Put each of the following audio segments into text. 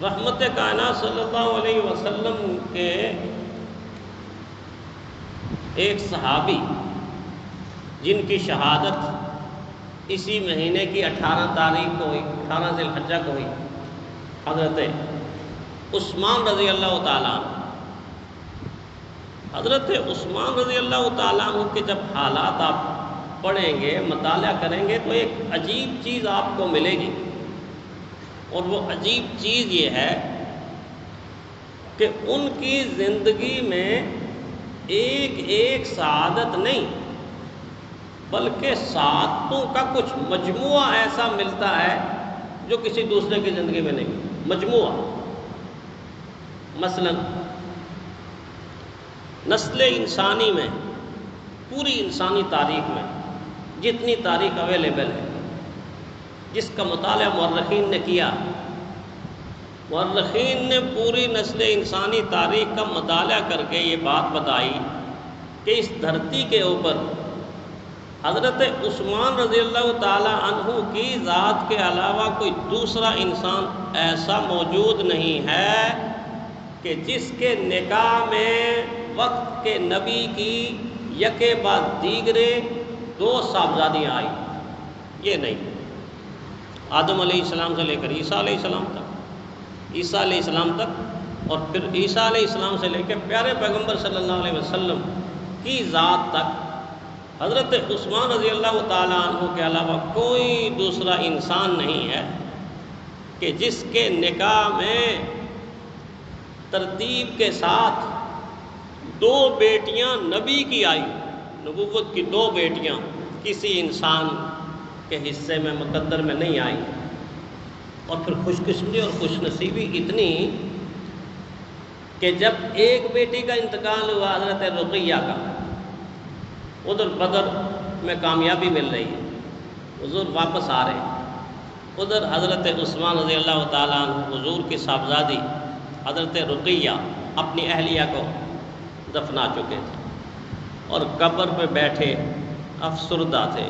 رحمت کائنات صلی اللہ علیہ وسلم کے ایک صحابی جن کی شہادت اسی مہینے کی 18 تاریخ کو ہوئی، 18 ذی الحجہ کو ہوئی، حضرت عثمان رضی اللہ تعالیٰ عنہ۔ حضرت عثمان رضی اللہ تعالیٰ عنہ کے جب حالات آپ پڑھیں گے، مطالعہ کریں گے تو ایک عجیب چیز آپ کو ملے گی، اور وہ عجیب چیز یہ ہے کہ ان کی زندگی میں ایک ایک سعادت نہیں بلکہ سعادتوں کا کچھ مجموعہ ایسا ملتا ہے جو کسی دوسرے کی زندگی میں نہیں، مجموعہ۔ مثلا نسل انسانی میں، پوری انسانی تاریخ میں جتنی تاریخ اویلیبل ہے، جس کا مطالعہ مورخین نے کیا، مورخین نے پوری نسل انسانی تاریخ کا مطالعہ کر کے یہ بات بتائی کہ اس دھرتی کے اوپر حضرت عثمان رضی اللہ تعالی عنہ کی ذات کے علاوہ کوئی دوسرا انسان ایسا موجود نہیں ہے کہ جس کے نکاح میں وقت کے نبی کی یکے بعد دیگرے 2 صاحبزادیاں آئی، یہ نہیں۔ آدم علیہ السلام سے لے کر عیسیٰ علیہ السلام تک، عیسیٰ علیہ السلام تک، اور پھر عیسیٰ علیہ السلام سے لے کے پیارے پیغمبر صلی اللہ علیہ وسلم کی ذات تک حضرت عثمان رضی اللہ تعالیٰ عنہ کے علاوہ کوئی دوسرا انسان نہیں ہے کہ جس کے نکاح میں ترتیب کے ساتھ 2 بیٹیاں نبی کی آئی، نبوت کی 2 بیٹیاں کسی انسان کے حصے میں مقدر میں نہیں آئی۔ اور پھر خوش قسمتی اور خوش نصیبی اتنی کہ جب ایک بیٹی کا انتقال ہوا حضرت رقیہ کا، ادھر بدر میں کامیابی مل رہی ہے، حضور واپس آ رہے ہیں، ادھر حضرت عثمان رضی اللہ تعالیٰ عنہ حضور کی صاحبزادی حضرت رقیہ اپنی اہلیہ کو دفنا چکے تھے اور قبر پہ بیٹھے افسردہ تھے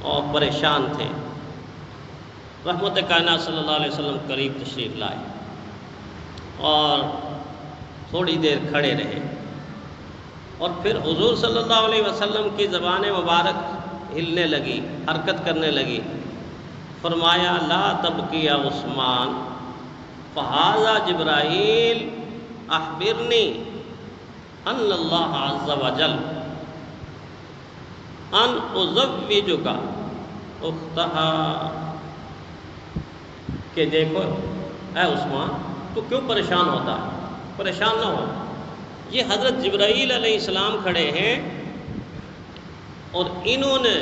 اور پریشان تھے۔ رحمت کائنات صلی اللہ علیہ وسلم قریب تشریف لائے اور تھوڑی دیر کھڑے رہے، اور پھر حضور صلی اللہ علیہ وسلم کی زبان مبارک ہلنے لگی، حرکت کرنے لگی۔ فرمایا لا تبکی یا عثمان فہذا جبرائیل اخبرنی ان اللہ عز وجل ان ازوجک اختہا، کہ دیکھو اے عثمان تو کیوں پریشان ہوتا ہے، پریشان نہ ہو، یہ حضرت جبرائیل علیہ السلام کھڑے ہیں اور انہوں نے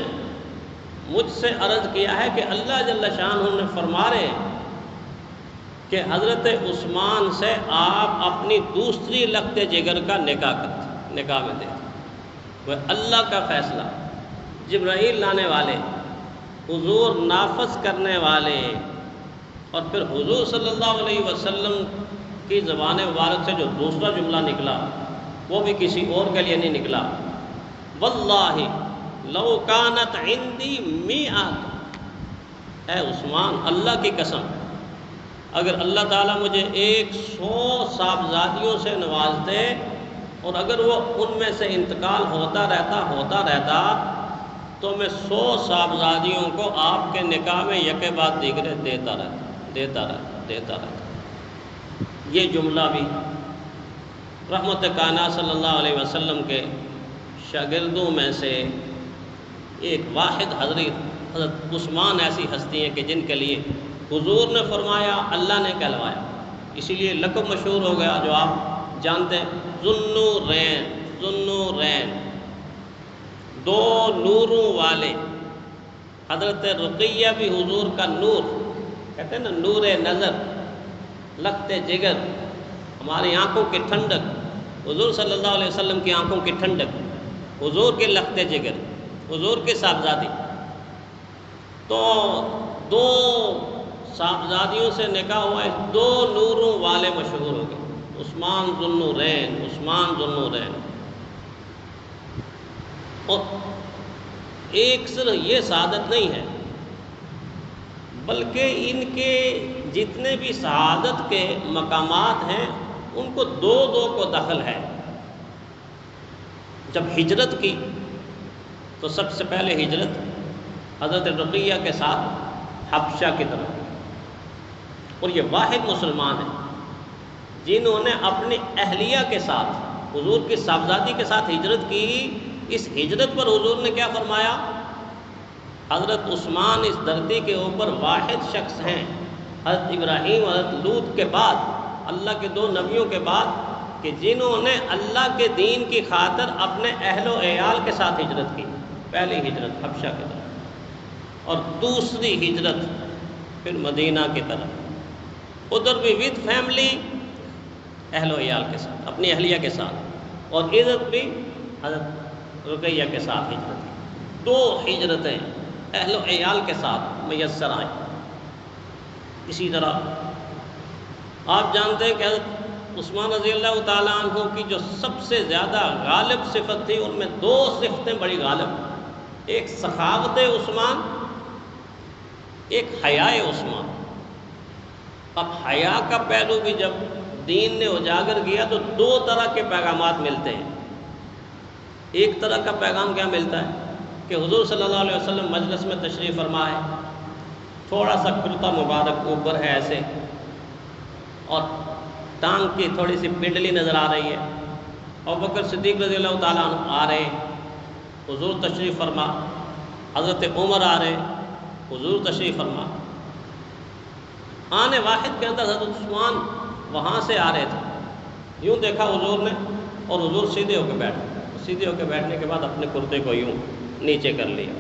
مجھ سے عرض کیا ہے کہ اللہ جل شانہ نے فرما رہے ہیں کہ حضرت عثمان سے آپ اپنی دوسری لخت جگر کا نکاح میں دے دیں۔ وہ اللہ کا فیصلہ، جبرائیل لانے والے، حضور نافذ کرنے والے، اور پھر حضور صلی اللہ علیہ وسلم کی زبان مبارک سے جو دوسرا جملہ نکلا وہ بھی کسی اور کے لیے نہیں نکلا۔ واللہ لو کانت عندی میعۃ، اے عثمان اللہ کی قسم اگر اللہ تعالیٰ مجھے 100 صاحبزادیوں سے نواز دے اور اگر وہ ان میں سے انتقال ہوتا رہتا تو میں 100 صاحبزادیوں کو آپ کے نکاح میں یکے بعد دیگرے دیتا رہتا۔ یہ جملہ بھی رحمت کائنات صلی اللہ علیہ وسلم کے شاگردوں میں سے ایک واحد حضرت عثمان ایسی ہستی ہیں کہ جن کے لیے حضور نے فرمایا، اللہ نے کہلوایا، اسی لیے لقب مشہور ہو گیا جو آپ جانتے ہیں، ذوالنورین، ذوالنورین، 2 نوروں والے۔ حضرت رقیہ بھی حضور کا نور، کہتے ہیں نا نور نظر، لخت جگر، ہماری آنکھوں کی ٹھنڈک، حضور صلی اللہ علیہ وسلم کی آنکھوں کی ٹھنڈک، حضور کے لخت جگر، حضور کے صاحبزادی۔ تو 2 صاحبزادیوں سے نکاح ہوا ہے، 2 نوروں والے مشہور ہو گئے، عثمان ذوالنورین، عثمان ذوالنورین۔ اور ایک صرف یہ سعادت نہیں ہے بلکہ ان کے جتنے بھی سعادت کے مقامات ہیں ان کو دو کو دخل ہے۔ جب ہجرت کی تو سب سے پہلے ہجرت حضرت رقیہ کے ساتھ حبشہ کی طرف، اور یہ واحد مسلمان ہیں جنہوں نے اپنی اہلیہ کے ساتھ حضور کی صاحبزادی کے ساتھ ہجرت کی۔ اس ہجرت پر حضور نے کیا فرمایا؟ حضرت عثمان اس دھرتی کے اوپر واحد شخص ہیں، حضرت ابراہیم حضرت لوط کے بعد، اللہ کے دو نبیوں کے بعد، کہ جنہوں نے اللہ کے دین کی خاطر اپنے اہل و عیال کے ساتھ ہجرت کی۔ پہلی ہجرت حبشہ کی طرف، اور دوسری ہجرت پھر مدینہ کی طرف، ادھر بھی ود فیملی اہل و عیال کے ساتھ، اپنی اہلیہ کے ساتھ، اور ادھر بھی حضرت رقیہ کے ساتھ ہجرت کی۔ دو ہجرتیں اہل و عیال کے ساتھ میسر آئیں۔ اسی طرح آپ جانتے ہیں کہ حضرت عثمان رضی اللہ تعالیٰ عنہ کی جو سب سے زیادہ غالب صفت تھی، ان میں دو صفتیں بڑی غالب، ایک سخاوت عثمان، ایک حیاء عثمان۔ اب حیا کا پہلو بھی جب دین نے اجاگر کیا تو دو طرح کے پیغامات ملتے ہیں۔ ایک طرح کا پیغام کیا ملتا ہے کہ حضور صلی اللہ علیہ وسلم مجلس میں تشریف فرما ہے، تھوڑا سا کرتا مبارک اوپر ہے ایسے، اور ٹانگ کی تھوڑی سی پنڈلی نظر آ رہی ہے، اور بکر صدیق رضی اللہ تعالیٰ عنہ آ رہے، حضور تشریف فرما، حضرت عمر آ رہے، حضور تشریف فرما۔ آنے واحد کے اندر حضرت عثمان وہاں سے آ رہے تھے، یوں دیکھا حضور نے، اور حضور سیدھے ہو کے بیٹھ گئے۔ سیدھے ہو کے بیٹھنے کے بعد اپنے کرتے کو یوں نیچے کر لیا،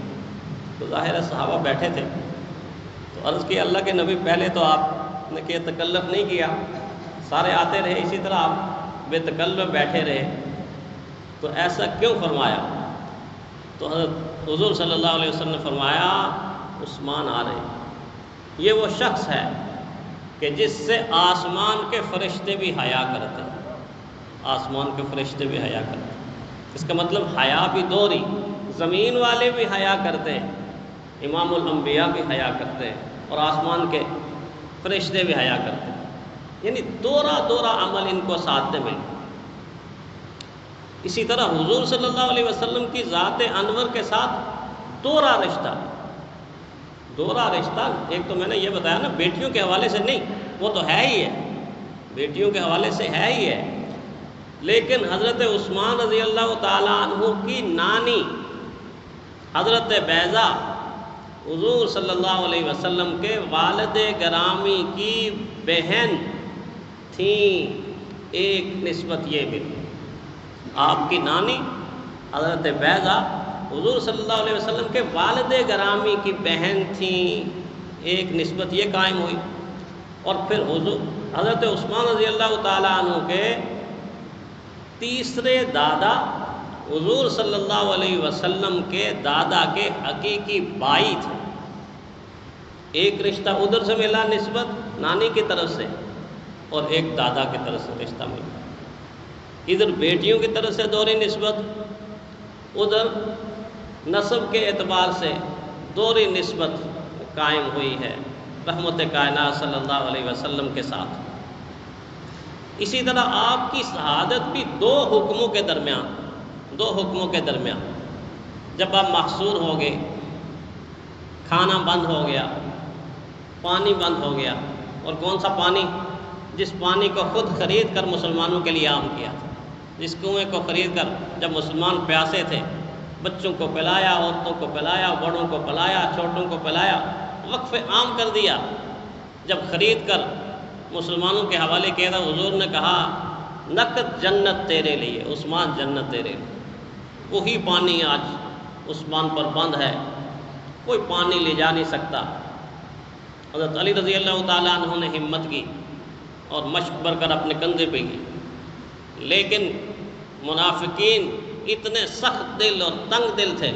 تو ظاہر ہے صحابہ بیٹھے تھے، تو عرض کی اللہ کے نبی پہلے تو آپ نے کہ تکلف نہیں کیا، سارے آتے رہے، اسی طرح آپ بے تکلف بیٹھے رہے، تو ایسا کیوں فرمایا؟ تو حضرت حضور صلی اللہ علیہ وسلم نے فرمایا عثمان آ رہے، یہ وہ شخص ہے کہ جس سے آسمان کے فرشتے بھی حیا کرتے ہیں، آسمان کے فرشتے بھی حیا کرتے ہیں۔ اس کا مطلب حیا بھی دوہری، زمین والے بھی حیا کرتے ہیں، امام الانبیاء بھی حیا کرتے ہیں، اور آسمان کے فرشتے بھی حیا کرتے ہیں، یعنی دورہ عمل ان کو ساتھ مل۔ اسی طرح حضور صلی اللہ علیہ وسلم کی ذات انور کے ساتھ دورہ رشتہ، ایک تو میں نے یہ بتایا نا بیٹیوں کے حوالے سے نہیں، وہ تو ہے ہی ہے، بیٹیوں کے حوالے سے ہے ہی ہے، لیکن حضرت عثمان رضی اللہ تعالیٰ عنہ کی نانی حضرت بیضہ حضور صلی اللہ علیہ وسلم کے والد گرامی کی بہن تھیں، ایک نسبت یہ بھی، آپ کی نانی حضرت بیضہ حضور صلی اللہ علیہ وسلم کے والد گرامی کی بہن تھیں، ایک نسبت یہ قائم ہوئی۔ اور پھر حضرت عثمان رضی اللہ تعالیٰ عنہ کے تیسرے دادا حضور صلی اللہ علیہ وسلم کے دادا کے حقیقی بھائی تھے، ایک رشتہ ادھر سے ملا نسبت نانی کی طرف سے، اور ایک دادا کی طرف سے رشتہ ملا، ادھر بیٹیوں کی طرف سے دوہری نسبت، ادھر نسب کے اعتبار سے دوہری نسبت قائم ہوئی ہے رحمت کائنات صلی اللہ علیہ وسلم کے ساتھ۔ اسی طرح آپ کی شہادت بھی دو حکموں کے درمیان، جب آپ محصور ہو گئے، کھانا بند ہو گیا، پانی بند ہو گیا، اور کون سا پانی؟ جس پانی کو خود خرید کر مسلمانوں کے لیے عام کیا تھا، جس کنویں کو خرید کر جب مسلمان پیاسے تھے، بچوں کو پلایا، عورتوں کو پلایا، بڑوں کو پلایا، چھوٹوں کو پلایا، وقف عام کر دیا۔ جب خرید کر مسلمانوں کے حوالے کیا تھا، حضور نے کہا نقد جنت تیرے لیے، عثمان جنت تیرے لیے۔ وہی پانی آج عثمان پر بند ہے، کوئی پانی لے جا نہیں سکتا۔ حضرت علی رضی اللہ تعالیٰ عنہ نے ہمت کی اور مشق بھر کر اپنے کندھے پہ کی، لیکن منافقین اتنے سخت دل اور تنگ دل تھے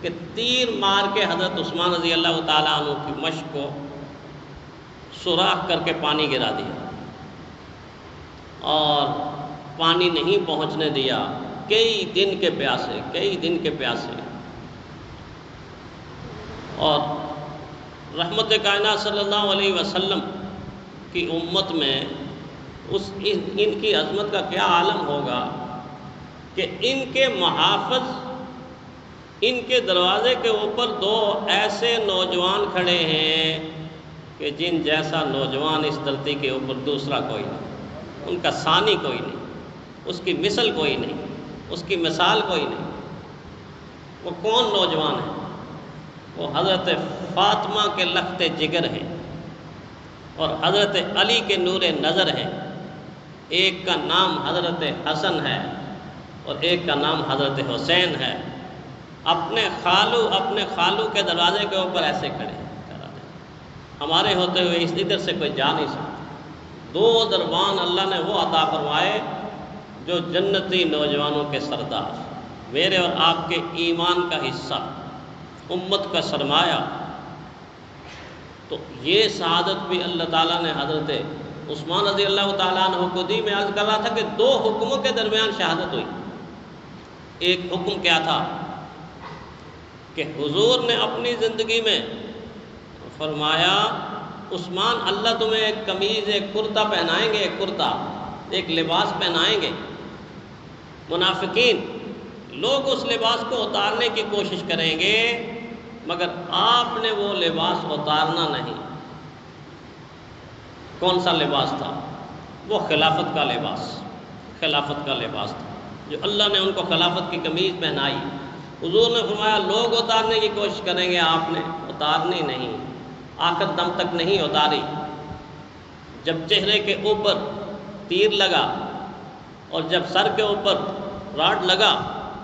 کہ تیر مار کے حضرت عثمان رضی اللہ تعالیٰ عنہ کی مشق کو سوراخ کر کے پانی گرا دیا، اور پانی نہیں پہنچنے دیا، کئی دن کے پیاسے۔ اور رحمت کائنات صلی اللہ علیہ وسلم کی امت میں ان کی عظمت کا کیا عالم ہوگا کہ ان کے محافظ، ان کے دروازے کے اوپر دو ایسے نوجوان کھڑے ہیں کہ جن جیسا نوجوان اس دھرتی کے اوپر دوسرا کوئی نہیں، ان کا ثانی کوئی نہیں، اس کی مثل کوئی نہیں، اس کی مثال کوئی نہیں۔ وہ کون نوجوان ہیں؟ وہ حضرت فاطمہ کے لخت جگر ہیں اور حضرت علی کے نور نظر ہیں۔ ایک کا نام حضرت حسن ہے اور ایک کا نام حضرت حسین ہے۔ اپنے خالو کے دروازے کے اوپر ایسے کھڑے ہیں۔ ہمارے ہوتے ہوئے اس ادھر سے کوئی جا نہیں سکتا۔ دو دربان اللہ نے وہ عطا فرمائے جو جنتی نوجوانوں کے سردار، میرے اور آپ کے ایمان کا حصہ، امت کا سرمایہ۔ تو یہ سعادت بھی اللہ تعالیٰ نے حضرت عثمان رضی اللہ تعالیٰ عنہ کو دی۔ میں عرض کر رہا تھا کہ دو حکموں کے درمیان شہادت ہوئی۔ ایک حکم کیا تھا کہ حضور نے اپنی زندگی میں فرمایا عثمان اللہ تمہیں ایک قمیض، ایک کرتا پہنائیں گے، ایک کرتا، ایک لباس پہنائیں گے۔ منافقین لوگ اس لباس کو اتارنے کی کوشش کریں گے مگر آپ نے وہ لباس اتارنا نہیں۔ کون سا لباس تھا؟ وہ خلافت کا لباس، خلافت کا لباس تھا جو اللہ نے ان کو خلافت کی قمیض پہنائی۔ حضور نے فرمایا لوگ اتارنے کی کوشش کریں گے، آپ نے اتارنی نہیں، آخر دم تک نہیں اتاری۔ جب چہرے کے اوپر تیر لگا اور جب سر کے اوپر راڈ لگا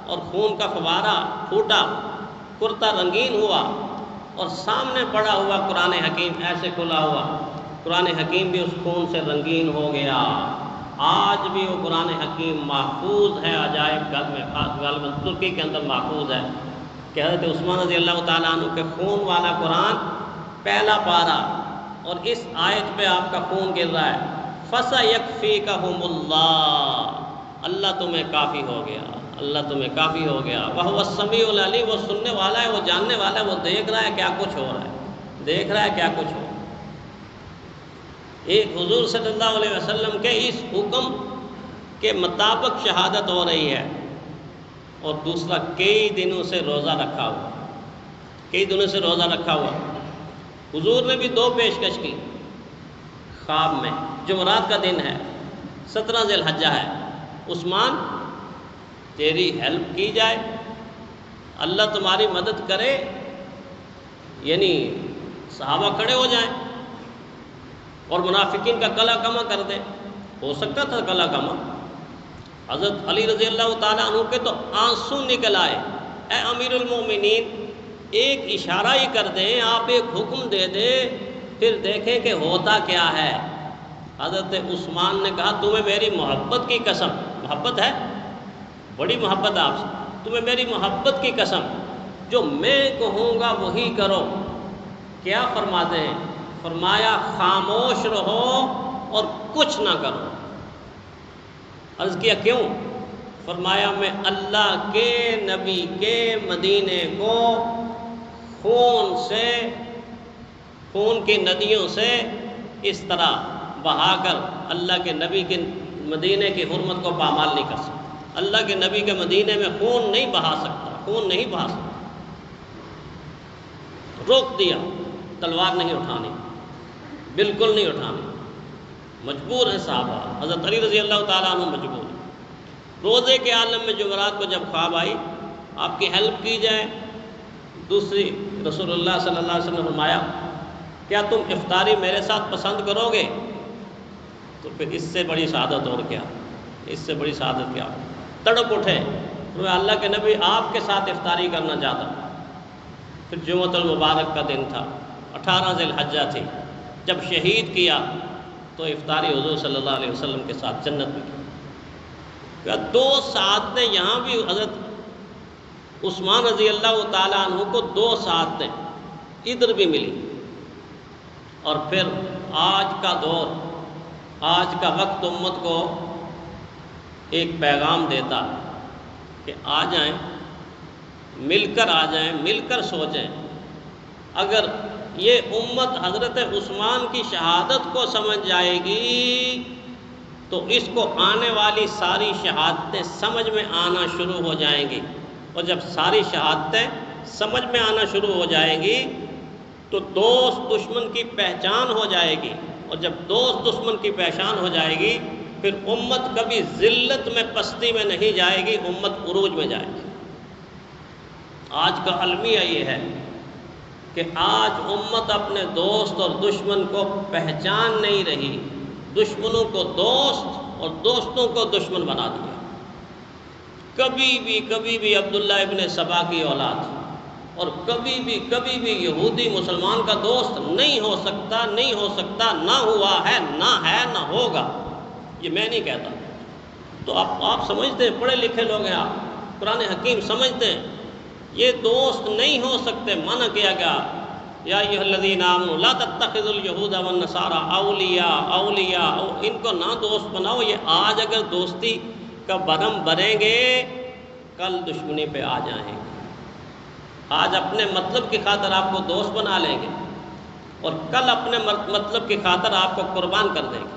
اور خون کا فوارہ پھوٹا، کرتا رنگین ہوا اور سامنے پڑا ہوا قرآن حکیم ایسے کھلا ہوا، قرآن حکیم بھی اس خون سے رنگین ہو گیا۔ آج بھی وہ قرآن حکیم محفوظ ہے، عجائب گھر میں، غالباً ترکی کے اندر محفوظ ہے کہ حضرت عثمان رضی اللہ تعالیٰ عنہ کے خون والا قرآن پہلا پارا، اور اس آیت پہ آپ کا خون گر رہا ہے، فَسَيَكْفِيكَهُمُ اللَّهُ، اللہ تمہیں کافی ہو گیا، اللہ تمہیں کافی ہو گیا۔ وَهُوَ السَّمِيعُ الْعَلِيمُ، وہ سننے والا ہے، وہ جاننے والا ہے، وہ دیکھ رہا ہے کیا کچھ ہو رہا ہے، دیکھ رہا ہے کیا کچھ ہو رہا ہے۔ ایک حضور صلی اللہ علیہ وسلم کے اس حکم کے مطابق شہادت ہو رہی ہے، اور دوسرا کئی دنوں سے روزہ رکھا ہوا، کئی دنوں سے روزہ رکھا ہوا۔ حضور نے بھی دو پیشکش کی خواب میں۔ جمعرات کا دن ہے، 17 ذی الحجہ ہے، عثمان تیری ہیلپ کی جائے، اللہ تمہاری مدد کرے، یعنی صحابہ کھڑے ہو جائیں اور منافقین کا کلا کما کر دیں۔ ہو سکتا تھا کلا کما۔ حضرت علی رضی اللہ تعالیٰ عنہ کے تو آنسو نکل آئے۔ اے امیر المومنین، ایک اشارہ ہی کر دیں، آپ ایک حکم دے دیں، پھر دیکھیں کہ ہوتا کیا ہے۔ حضرت عثمان نے کہا تمہیں میری محبت کی قسم، محبت ہے، بڑی محبت ہے آپ سے، تمہیں میری محبت کی قسم، جو میں کہوں گا وہی کرو۔ کیا فرماتے ہیں؟ فرمایا خاموش رہو اور کچھ نہ کرو۔ عرض کیا کیوں؟ فرمایا میں اللہ کے نبی کے مدینے کو خون کی ندیوں سے اس طرح بہا کر اللہ کے نبی کے مدینے کی حرمت کو پامال نہیں کر سکتا۔ اللہ کے نبی کے مدینے میں خون نہیں بہا سکتا، خون نہیں بہا سکتا۔ روک دیا، تلوار نہیں اٹھانی، بالکل نہیں اٹھانی، مجبور ہیں صحابہ۔ حضرت علی رضی اللہ تعالیٰ عنہ مجبور ہیں۔ روزے کے عالم میں جمعرات کو جب خواب آئی آپ کی ہیلپ کی جائے۔ دوسری، رسول اللہ صلی اللہ علیہ وسلم نے فرمایا کیا تم افطاری میرے ساتھ پسند کرو گے؟ تو پھر اس سے بڑی سعادت اور کیا، اس سے بڑی سعادت کیا؟ تڑپ اٹھے، میں اللہ کے نبی آپ کے ساتھ افطاری کرنا چاہتا ہوں۔ پھر جمعۃ المبارک کا دن تھا، 18 ذی الحجہ تھی، جب شہید کیا تو افطاری حضور صلی اللہ علیہ وسلم کے ساتھ جنت میں کی۔ دو سعادتیں یہاں بھی حضرت عثمان رضی اللہ تعالیٰ عنہ کو دو سعادتیں ادھر بھی ملی۔ اور پھر آج کا دور، آج کا وقت امت کو ایک پیغام دیتا ہے کہ آ جائیں، مل کر آ جائیں، مل کر سوچیں۔ اگر یہ امت حضرت عثمان کی شہادت کو سمجھ جائے گی تو اس کو آنے والی ساری شہادتیں سمجھ میں آنا شروع ہو جائیں گی، اور جب ساری شہادتیں سمجھ میں آنا شروع ہو جائیں گی تو دوست دشمن کی پہچان ہو جائے گی، اور جب دوست دشمن کی پہچان ہو جائے گی پھر امت کبھی ذلت میں پستی میں نہیں جائے گی، امت عروج میں جائے گی۔ آج کا المیہ یہ ہے کہ آج امت اپنے دوست اور دشمن کو پہچان نہیں رہی، دشمنوں کو دوست اور دوستوں کو دشمن بنا دیا۔ کبھی بھی عبداللہ ابن سبا کی اولاد اور کبھی بھی یہودی مسلمان کا دوست نہیں ہو سکتا، نہ ہوا ہے نہ ہوگا، یہ میں نہیں کہتا۔ تو آپ سمجھتے ہیں، پڑھے لکھے لوگ ہیں، آپ قرآن حکیم سمجھتے ہیں، یہ دوست نہیں ہو سکتے، منع کیا گیا یا ایھا الذین آمنوا لا تتخذوا اليہود والنصارى اولیاء، ان کو نہ دوست بناؤ۔ یہ آج اگر دوستی کا برہم بنیں گے کل دشمنی پہ آ جائیں گے۔ آج اپنے مطلب کی خاطر آپ کو دوست بنا لیں گے اور کل اپنے مطلب کی خاطر آپ کو قربان کر دیں گے،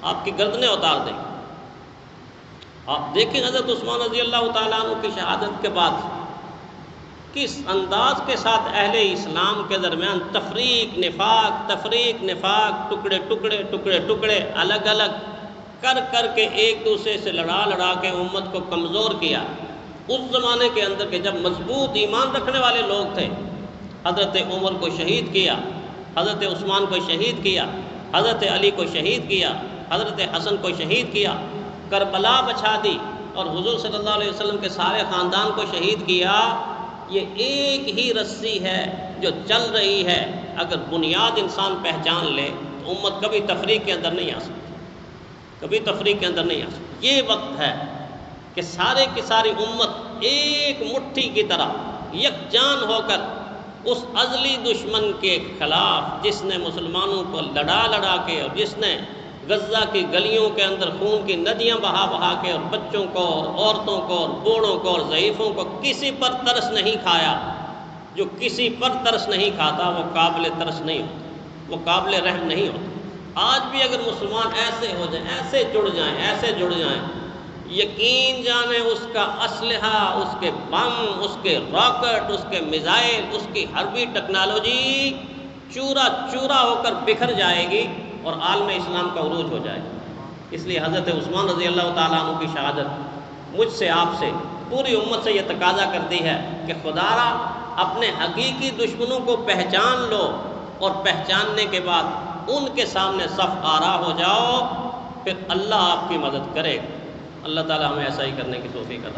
آپ کی گردنیں اتار دیں گے۔ آپ دیکھیں حضرت عثمان رضی اللہ تعالیٰ عنہ کی شہادت کے بعد کس انداز کے ساتھ اہل اسلام کے درمیان تفریق نفاق، ٹکڑے الگ کر کے ایک دوسرے سے لڑا کے امت کو کمزور کیا۔ اس زمانے کے اندر کہ جب مضبوط ایمان رکھنے والے لوگ تھے، حضرت عمر کو شہید کیا، حضرت عثمان کو شہید کیا، حضرت علی کو شہید کیا، حضرت حسن کو شہید کیا، کربلا بچھا دی اور حضور صلی اللہ علیہ وسلم کے سارے خاندان کو شہید کیا۔ یہ ایک ہی رسی ہے جو چل رہی ہے، اگر بنیاد انسان پہچان لے تو امت کبھی تفریق کے اندر نہیں آ سکتی، یہ وقت ہے کہ سارے کی ساری امت ایک مٹھی کی طرح یکجان ہو کر اس ازلی دشمن کے خلاف، جس نے مسلمانوں کو لڑا کے اور جس نے غزہ کی گلیوں کے اندر خون کی ندیاں بہا کے اور بچوں کو اور عورتوں کو اور بوڑھوں کو اور ضعیفوں کو کسی پر ترس نہیں کھایا۔ جو کسی پر ترس نہیں کھاتا وہ قابل ترس نہیں ہوتا، وہ قابل رحم نہیں ہوتا۔ آج بھی اگر مسلمان ایسے ہو جائیں، ایسے جڑ جائیں، یقین جانیں اس کا اسلحہ، اس کے بم، اس کے راکٹ، اس کے میزائل، اس کی حربی ٹیکنالوجی چورا ہو کر بکھر جائے گی اور عالم اسلام کا عروج ہو جائے گا۔ اس لیے حضرت عثمان رضی اللہ تعالیٰ عنہ کی شہادت مجھ سے، آپ سے، پوری امت سے یہ تقاضا کرتی ہے کہ خدارا اپنے حقیقی دشمنوں کو پہچان لو، اور پہچاننے کے بعد ان کے سامنے صف آرا ہو جاؤ، پھر اللہ آپ کی مدد کرے گا۔ اللہ تعالیٰ ہمیں ایسا ہی کرنے کی توفیق عطا